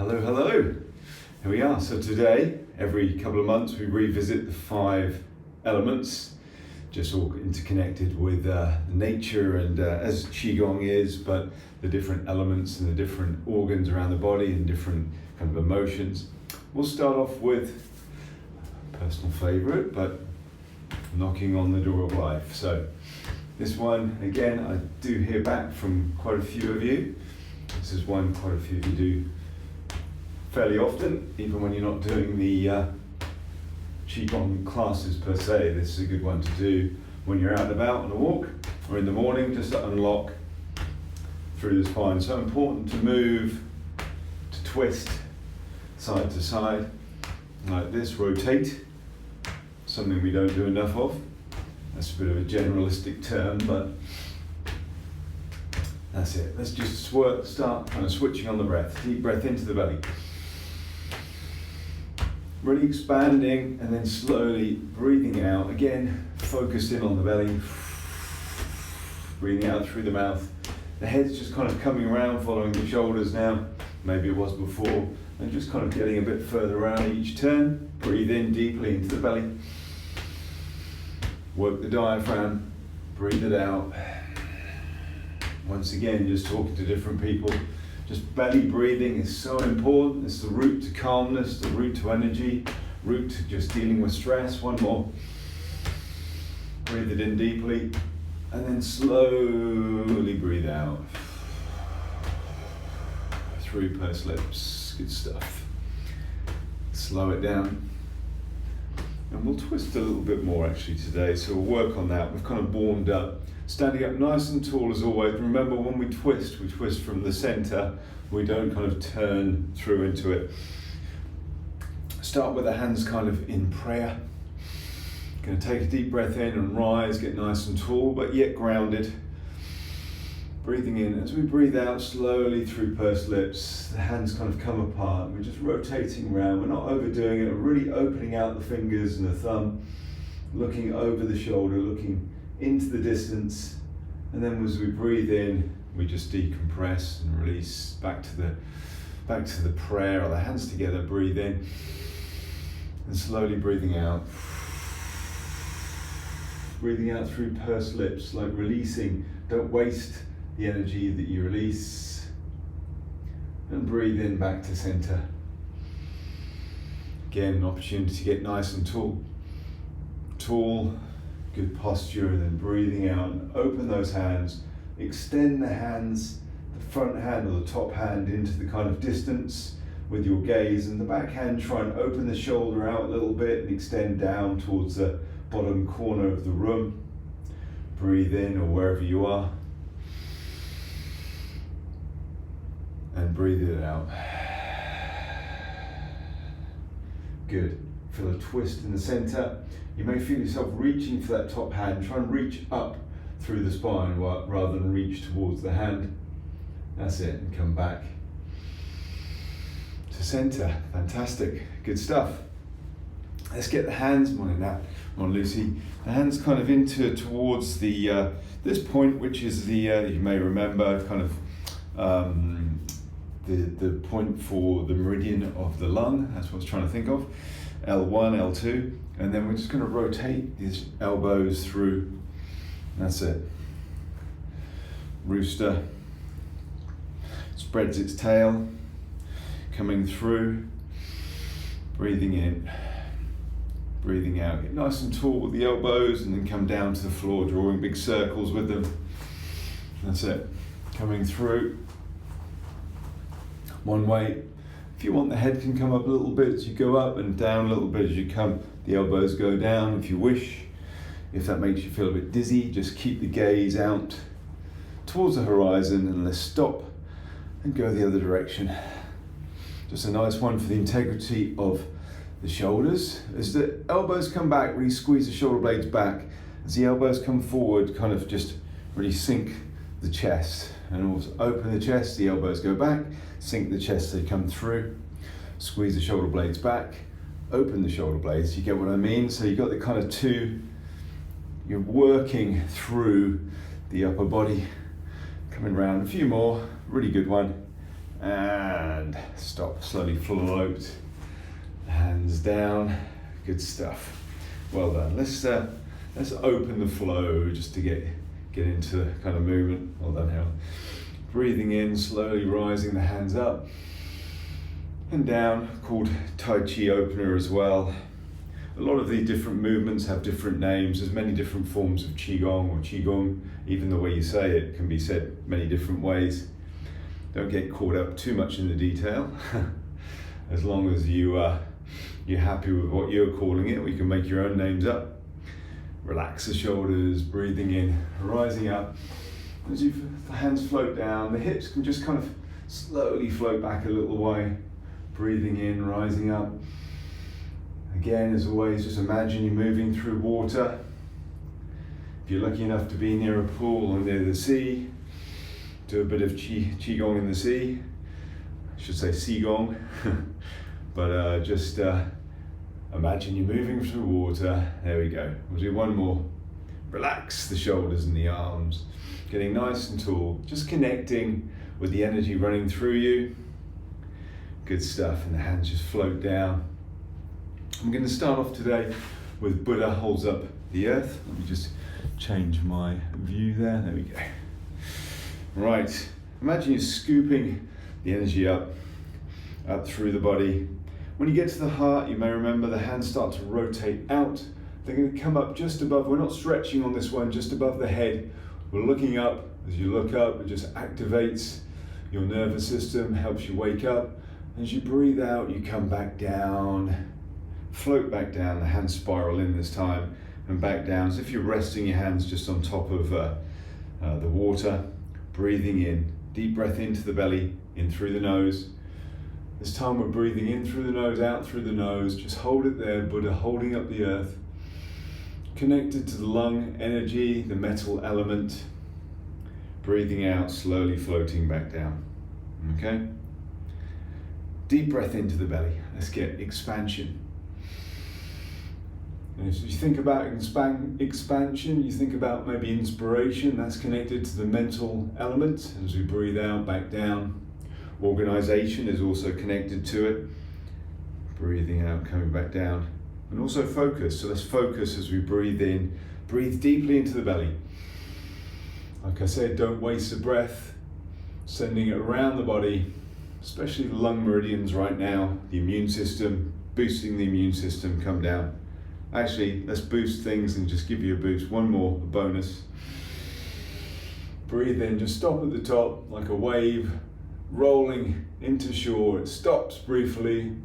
Hello, hello. Here we are. So today, every couple of months, we revisit the 5 elements, just all interconnected with nature and as Qi Gong is, but the different elements and the different organs around the body and different kind of emotions. We'll start off with a personal favorite, but knocking on the door of life. So this one, again, I do hear back from quite a few of you. This is one quite a few of you do fairly often, even when you're not doing the Qi Gong classes per se. This is a good one to do when you're out and about on a walk or in the morning, just to unlock through the spine. So important to move, to twist side to side like this, rotate, something we don't do enough of. That's a bit of a generalistic term, but that's it. Let's just start kind of switching on the breath. Deep breath into the belly. Really expanding and then slowly breathing out. Again, focus in on the belly. Breathing out through the mouth. The head's just kind of coming around, following the shoulders now. Maybe it was before. And just kind of getting a bit further around each turn. Breathe in deeply into the belly. Work the diaphragm. Breathe it out. Once again, just talking to different people. Just belly breathing is so important. It's the route to calmness, the route to energy, route to just dealing with stress. One more. Breathe it in deeply and then slowly breathe out. Through pursed lips. Good stuff. Slow it down. And we'll twist a little bit more actually today, so we'll work on that. We've kind of warmed up. Standing up nice and tall as always. Remember, when we twist from the center. We don't kind of turn through into it. Start with the hands kind of in prayer. Going to take a deep breath in and rise, get nice and tall, but yet grounded. Breathing in. As we breathe out slowly through pursed lips, the hands kind of come apart. We're just rotating around. We're not overdoing it. We're really opening out the fingers and the thumb, looking over the shoulder, looking into the distance, and then as we breathe in, we just decompress and release back to the prayer, or the hands together. Breathe in and slowly breathing out. Breathing out through pursed lips, like releasing. Don't waste the energy that you release. And breathe in back to center. Again, an opportunity to get nice and tall. Good posture, and then breathing out and open those hands. Extend the hands, the front hand or the top hand into the kind of distance with your gaze, and the back hand try and open the shoulder out a little bit and extend down towards the bottom corner of the room. Breathe in or wherever you are. And breathe it out. Good. Feel a twist in the center. You may feel yourself reaching for that top hand. Try and reach up through the spine rather than reach towards the hand. That's it, and come back to center. Fantastic, good stuff. Let's get the hands, morning Nat, morning Lucy. The hands kind of towards the this point, which is the you may remember kind of the point for the meridian of the lung. That's what I was trying to think of. L1, L2, and then we're just going to rotate these elbows through. That's it. Rooster spreads its tail, coming through, breathing in, breathing out. Get nice and tall with the elbows and then come down to the floor, drawing big circles with them. That's it. Coming through. One way. If you want, the head can come up a little bit as you go up, and down a little bit as you come. The elbows go down if you wish. If that makes you feel a bit dizzy, just keep the gaze out towards the horizon, and let's stop and go the other direction. Just a nice one for the integrity of the shoulders. As the elbows come back, really squeeze the shoulder blades back. As the elbows come forward, kind of just really sink the chest. And also open the chest, the elbows go back, sink the chest, they come through. Squeeze the shoulder blades back, open the shoulder blades, you get what I mean? So you've got the kind of two, you're working through the upper body, coming round. A few more, really good one. and stop, slowly float, hands down, good stuff. Well done. Let's open the flow just to get into kind of movement. Well done, Harold. Breathing in, slowly rising the hands up and down, called Tai Chi opener as well. A lot of these different movements have different names. There's many different forms of Qi Gong or Qi Gong. Even the way you say it can be said many different ways. Don't get caught up too much in the detail. As long as you're happy with what you're calling it, or you can make your own names up. Relax the shoulders, breathing in, rising up. As the hands float down, the hips can just kind of slowly float back a little way. Breathing in, rising up. Again, as always, just imagine you're moving through water. If you're lucky enough to be near a pool or near the sea, do a bit of Qi Gong in the sea. I should say Qi Gong. But just imagine you're moving through water. There we go. We'll do one more. Relax the shoulders and the arms. Getting nice and tall. Just connecting with the energy running through you. Good stuff. And the hands just float down. I'm going to start off today with Buddha holds up the earth. Let me just change my view there. There we go. Right. Imagine you're scooping the energy up through the body. When you get to the heart, you may remember the hands start to rotate out. They're going to come up just above. We're not stretching on this one, just above the head. We're looking up. As you look up, it just activates your nervous system, helps you wake up. As you breathe out, you come back down. Float back down, the hands spiral in this time and back down as if you're resting your hands just on top of the water. Breathing in, deep breath into the belly, in through the nose. This time we're breathing in through the nose, out through the nose. Just hold it there, Buddha holding up the earth. Connected to the lung energy, the metal element. Breathing out, slowly floating back down. Okay? Deep breath into the belly. Let's get expansion. And as you think about expansion, you think about maybe inspiration, that's connected to the mental element. As we breathe out, back down. Organization is also connected to it. Breathing out, coming back down. And also focus. So let's focus as we breathe in. Breathe deeply into the belly. Like I said, don't waste the breath. Sending it around the body, especially the lung meridians right now. The immune system, boosting the immune system, come down. Actually, let's boost things and just give you a boost. One more, a bonus. Breathe in, just stop at the top like a wave, rolling into shore. It stops briefly, and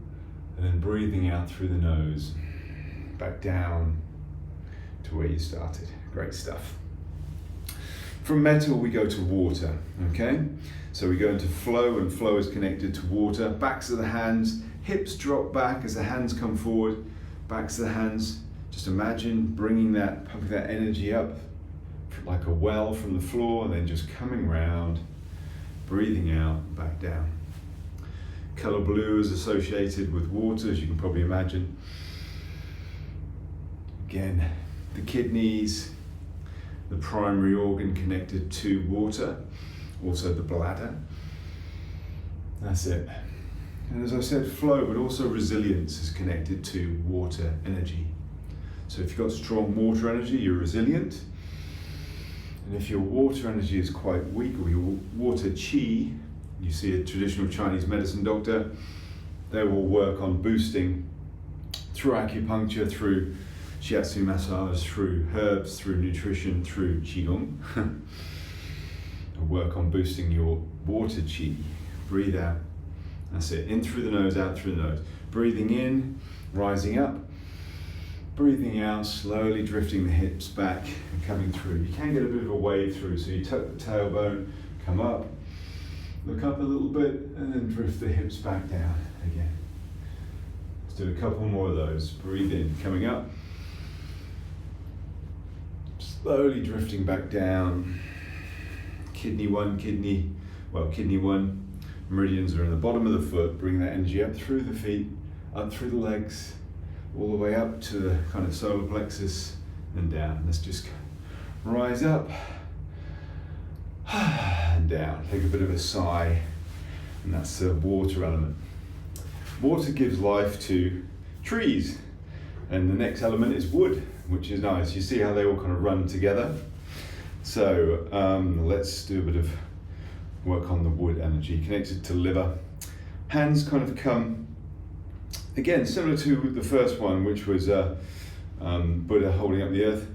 then breathing out through the nose. Back down to where you started. Great stuff. From metal, we go to water, okay? So we go into flow, and flow is connected to water. Backs of the hands, hips drop back as the hands come forward. Backs of the hands, just imagine pumping that energy up like a well from the floor and then just coming round, breathing out, back down. Color blue is associated with water, as you can probably imagine. Again, the kidneys, the primary organ connected to water, also the bladder. That's it. And as I said, flow, but also resilience is connected to water energy. So if you've got strong water energy, you're resilient. And if your water energy is quite weak, or your water qi, you see a traditional Chinese medicine doctor, they will work on boosting through acupuncture, through shiatsu massage, through herbs, through nutrition, through Qi Gong. Work on boosting your water qi. Breathe out. That's it, in through the nose, out through the nose. Breathing in, rising up. Breathing out, slowly drifting the hips back and coming through. You can get a bit of a wave through, so you tuck the tailbone, come up, look up a little bit, and then drift the hips back down again. Let's do a couple more of those. Breathe in, coming up. Slowly drifting back down. Kidney one. Meridians are in the bottom of the foot. Bring that energy up through the feet, up through the legs, all the way up to the kind of solar plexus and down. Let's just rise up and down. Take a bit of a sigh and that's the water element. Water gives life to trees, and the next element is wood, which is nice. You see how they all kind of run together? So let's do a bit of work on the wood energy, connected to liver. Hands kind of come, again, similar to the first one, which was Buddha holding up the earth.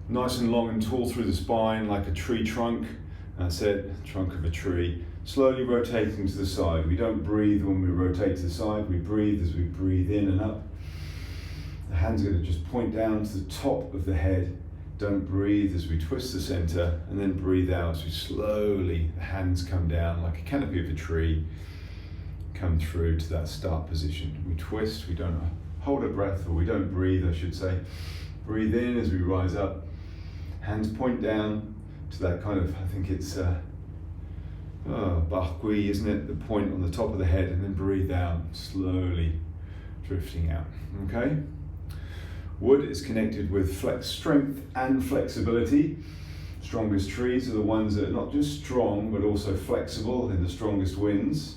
Nice and long and tall through the spine, like a tree trunk. That's it, trunk of a tree. Slowly rotating to the side. We don't breathe when we rotate to the side. We breathe as we breathe in and up. The hands are going to just point down to the top of the head. Don't breathe as we twist the center, and then breathe out as we slowly, the hands come down like a canopy of a tree, come through to that start position. We twist, we don't hold our breath, or we don't breathe, I should say. Breathe in as we rise up. Hands point down to that kind of, I think it's Bakui, isn't it? The point on the top of the head, and then breathe out, slowly drifting out, okay? Wood is connected with strength and flexibility. Strongest trees are the ones that are not just strong, but also flexible in the strongest winds.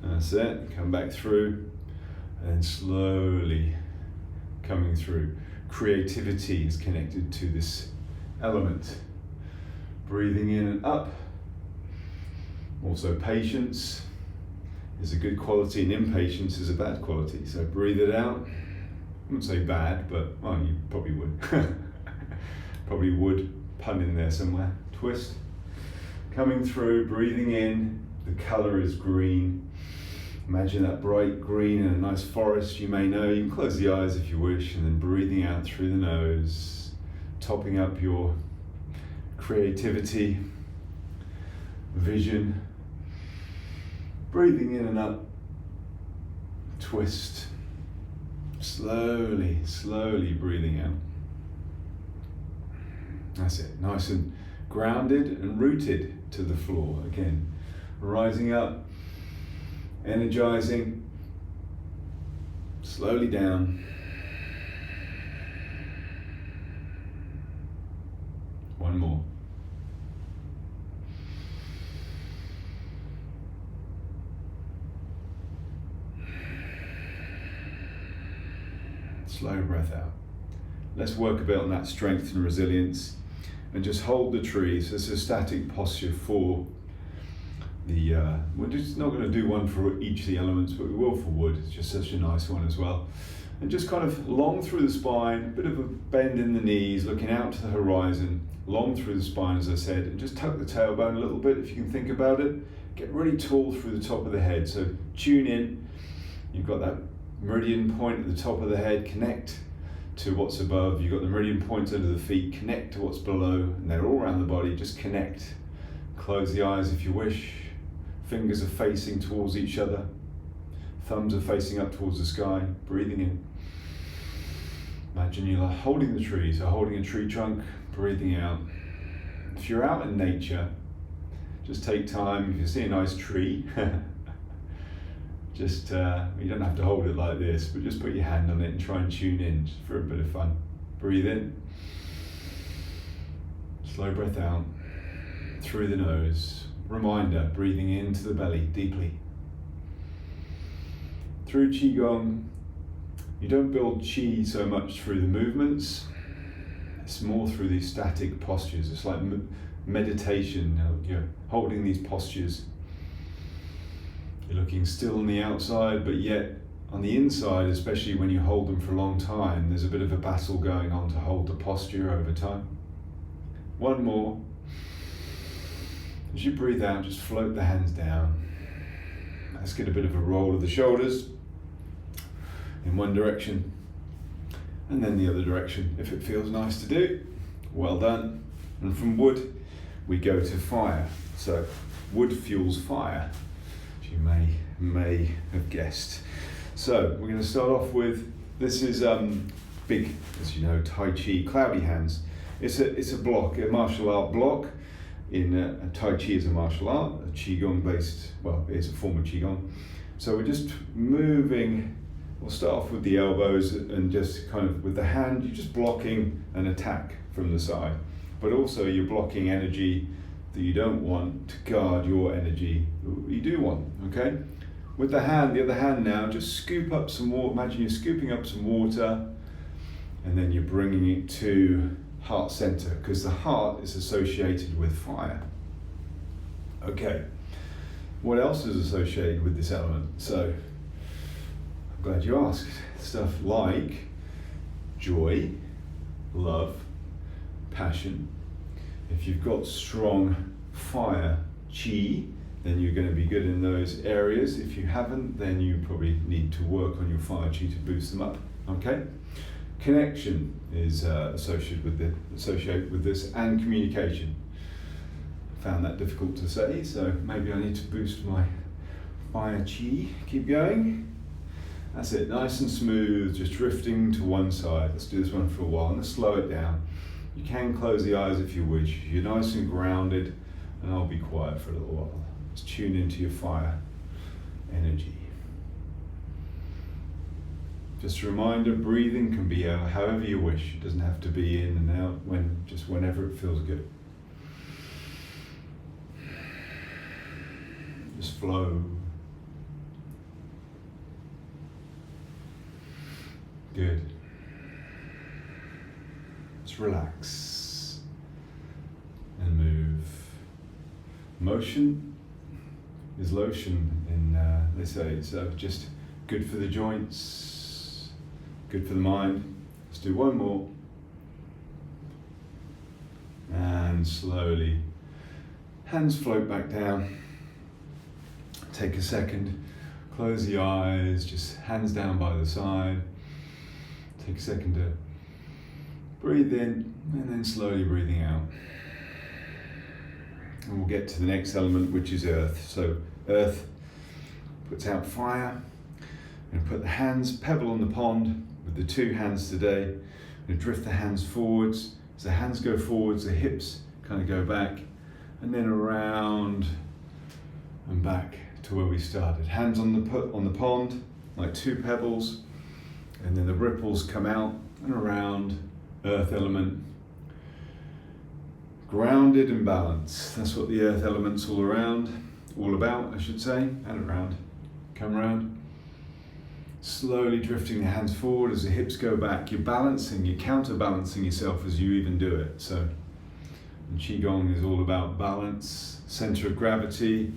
That's it, come back through, and slowly coming through. Creativity is connected to this element. Breathing in and up. Also patience is a good quality, and impatience is a bad quality. So breathe it out. I wouldn't say bad, but well, you probably would. Probably would, pun in there somewhere. Twist. Coming through, breathing in. The color is green. Imagine that bright green in a nice forest you may know. You can close the eyes if you wish, and then breathing out through the nose, topping up your creativity, vision. Breathing in and up. Twist. Slowly, slowly breathing out. That's it, nice and grounded and rooted to the floor. Again, rising up, energizing, slowly down. One more. Slow breath out. Let's work a bit on that strength and resilience, and just hold the tree. So it's a static posture for the, we're just not going to do one for each of the elements, but we will for wood. It's just such a nice one as well. And just kind of long through the spine, a bit of a bend in the knees, looking out to the horizon, long through the spine, as I said, and just tuck the tailbone a little bit if you can think about it. Get really tall through the top of the head. So tune in. You've got that meridian point at the top of the head, connect to what's above. You've got the meridian points under the feet, connect to what's below, and they're all around the body, just connect. Close the eyes if you wish. Fingers are facing towards each other. Thumbs are facing up towards the sky, breathing in. Imagine you're holding the tree, so holding a tree trunk, breathing out. If you're out in nature, just take time. If you see a nice tree, just, you don't have to hold it like this, but just put your hand on it and try and tune in just for a bit of fun. Breathe in. Slow breath out through the nose. Reminder, breathing into the belly deeply. Through Qi Gong, you don't build Qi so much through the movements. It's more through these static postures. It's like meditation. You're holding these postures. You're looking still on the outside, but yet on the inside, especially when you hold them for a long time, there's a bit of a battle going on to hold the posture over time. One more. As you breathe out, just float the hands down. Let's get a bit of a roll of the shoulders in one direction and then the other direction if it feels nice to do. Well done. And from wood, we go to fire. So wood fuels fire, as you may have guessed. So we're going to start off with, this is big, as you know, Tai Chi, cloudy hands. It's a block, a martial art block. In Tai Chi is a martial art, a Qi Gong based, well, it's a form of Qi Gong. So we're just moving, we'll start off with the elbows and just kind of with the hand, you're just blocking an attack from the side. But also you're blocking energy that you don't want to guard your energy that you do want, okay? With the other hand now, just scoop up some water. Imagine you're scooping up some water and then you're bringing it to heart center, because the heart is associated with fire. Okay, what else is associated with this element? So, I'm glad you asked. Stuff like joy, love, passion. If you've got strong fire, Qi, then you're going to be good in those areas. If you haven't, then you probably need to work on your fire Qi to boost them up, okay? Connection is associated with this, and communication. Found that difficult to say, so maybe I need to boost my fire Qi. Keep going. That's it, nice and smooth, just drifting to one side. Let's do this one for a while, and let's slow it down. You can close the eyes if you wish. You're nice and grounded, and I'll be quiet for a little while. Let's tune into your fire energy. Just a reminder, breathing can be however you wish. It doesn't have to be in and out, just whenever it feels good. Just flow. Good. Just relax and move. Motion is lotion, they say, so just good for the joints, good for the mind. Let's do one more. And slowly, hands float back down. Take a second, close the eyes, just hands down by the side. Take a second to breathe in and then slowly breathing out. And we'll get to the next element, which is earth. So earth puts out fire. I'm going to put the hands, pebble on the pond with the two hands today. I'm going to drift the hands forwards. As the hands go forwards, the hips kind of go back, and then around and back to where we started. Hands on the pond, like two pebbles, and then the ripples come out and around, earth element. Grounded and balanced. That's what the earth element's all about, I should say, and around. Come around. Slowly drifting the hands forward as the hips go back. You're balancing, you're counterbalancing yourself as you even do it. So, and Qi Gong is all about balance, center of gravity.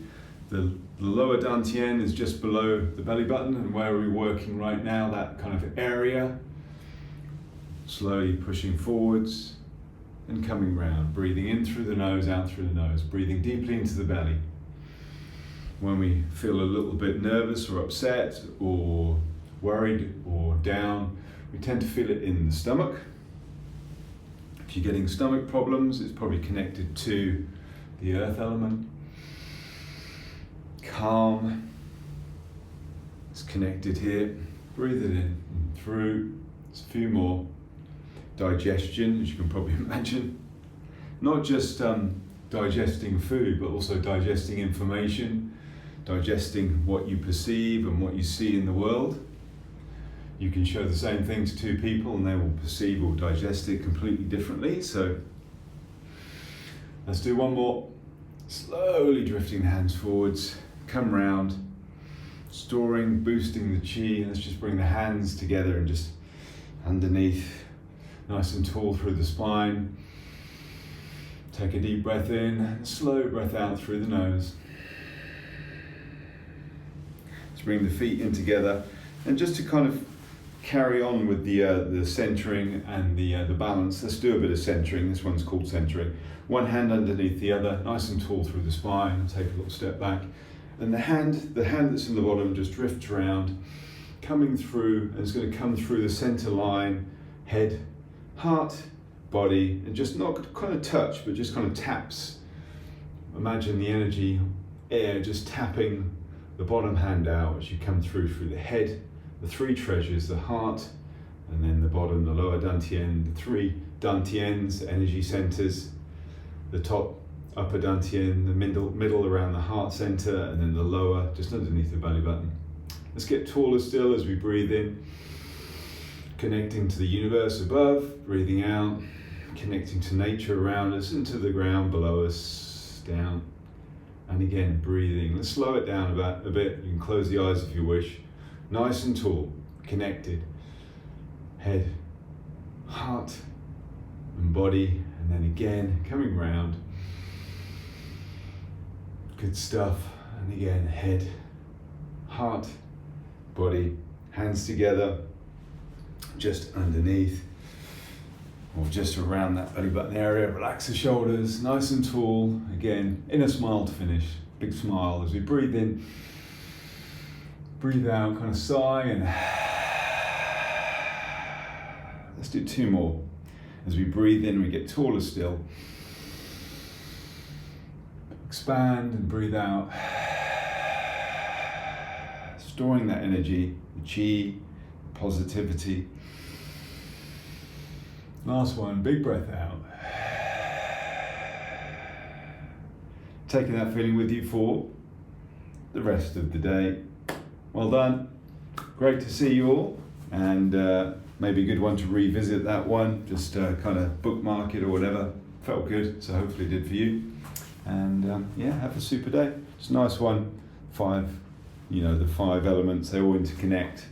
The lower dantian is just below the belly button, and where we're working right now, that kind of area. Slowly pushing forwards and coming round, breathing in through the nose, out through the nose, breathing deeply into the belly. When we feel a little bit nervous or upset or worried or down, we tend to feel it in the stomach. If you're getting stomach problems, it's probably connected to the earth element. Calm, it's connected here. Breathe it in and through. There's a few more. Digestion, as you can probably imagine. Not just digesting food, but also digesting information, digesting what you perceive and what you see in the world. You can show the same thing to two people and they will perceive or digest it completely differently. So let's do one more. Slowly drifting the hands forwards, come round, storing, boosting the Qi. Let's just bring the hands together and just underneath, nice and tall through the spine. Take a deep breath in, slow breath out through the nose. Let's bring the feet in together, and just to kind of carry on with the centering and the balance, let's do a bit of centering. This one's called centering. One hand underneath the other, nice and tall through the spine. Take a little step back, and the hand that's in the bottom just drifts around, coming through, and it's going to come through the center line, head, heart, body, and just not kind of touch, but just kind of taps. Imagine the energy, air just tapping the bottom hand out as you come through the head, the three treasures, the heart, and then the bottom, the lower dantian, the three dantians, energy centers, the top, upper dantian, the middle around the heart center, and then the lower, just underneath the belly button. Let's get taller still as we breathe in, connecting to the universe above, breathing out, connecting to nature around us and to the ground below us. relax down. And again, breathing. Let's slow it down a bit. You can close the eyes if you wish. Nice and tall, connected. Head, heart, and body. And then again, coming round. Good stuff. And again, head, heart, body, hands together, just underneath, or just around that belly button area. Relax the shoulders, nice and tall. Again, inner smile to finish. Big smile as we breathe in, breathe out, kind of sigh, and let's do 2 more. As we breathe in, we get taller still. Expand and breathe out. Storing that energy, the Qi, positivity. Last one, big breath out. Taking that feeling with you for the rest of the day. Well done. Great to see you all. And maybe a good one to revisit that one. Just kind of bookmark it or whatever. Felt good, so hopefully it did for you. And yeah, have a super day. It's a nice one. 5, the 5 elements, they all interconnect.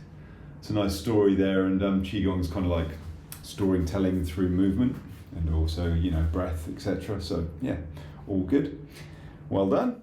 It's a nice story there, and Qi Gong is kind of like storytelling through movement and also, breath, etc. So yeah, all good. Well done.